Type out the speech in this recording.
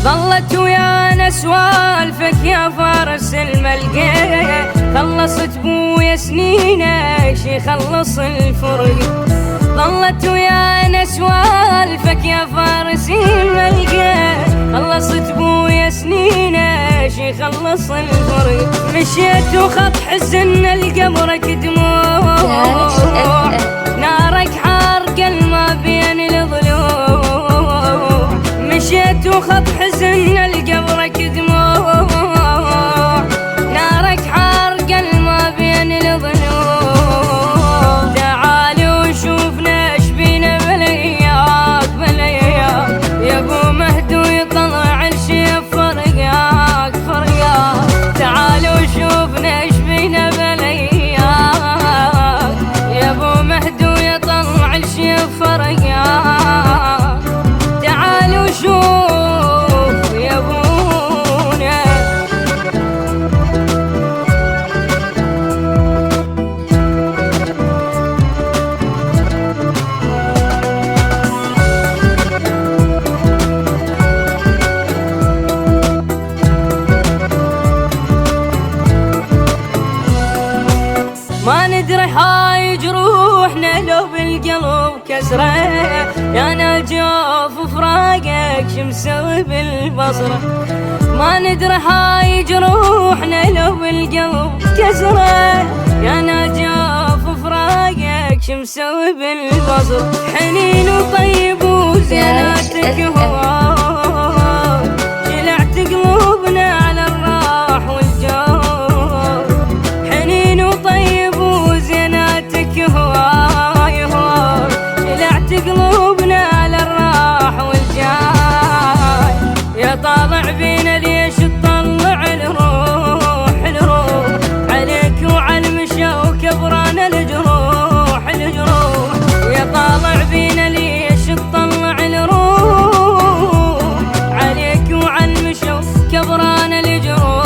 ظلت ويانا سوالفك يا فارس الملقى، خلصت بويا سنينك شي خلص الفرق. ظلت ويانا سوالفك يا فارس الملقى، خلصت بويا سنينك شي خلص الفرق. مشيت وخط حزن لقبرك دموع، نارك حارقة ما بين الضلوع. مشيت وخط حزن لقبرك دموع، نارك حارقة ما بين الضلوع. تعال وشوفنا ايش بينا بلياك بلياك، يا ابو مهدو يطلع الشيف فرقاك فرقاك. تعال وشوفنا ايش بينا بلياك، يا ابو مهدو يطلع الشيف فرقاك. تعال وشوف يا ابونا. ما ندري هاي جروحنا لو بالقلب كسره، يا نجوف فراقك شمسوي بالبصرة. ما ندري هاي جروحنا لو بالقلب كسره، يا نجوف فراقك شمسوي بالبصرة. حنين وطيب وزيناتك هواك، جلعت قلوبنا على الراح والجوف. حنين وطيب وزيناتك هواي هواي، جلعت قلوبنا على الراح والجاي. يا طالع بينا ليش تطلع الروح الروح، عليك وعلى المشا وكبران الجروح الجروح. يا طالع بينا ليش تطلع الروح، عليك وعلى المشا وكبران الجروح.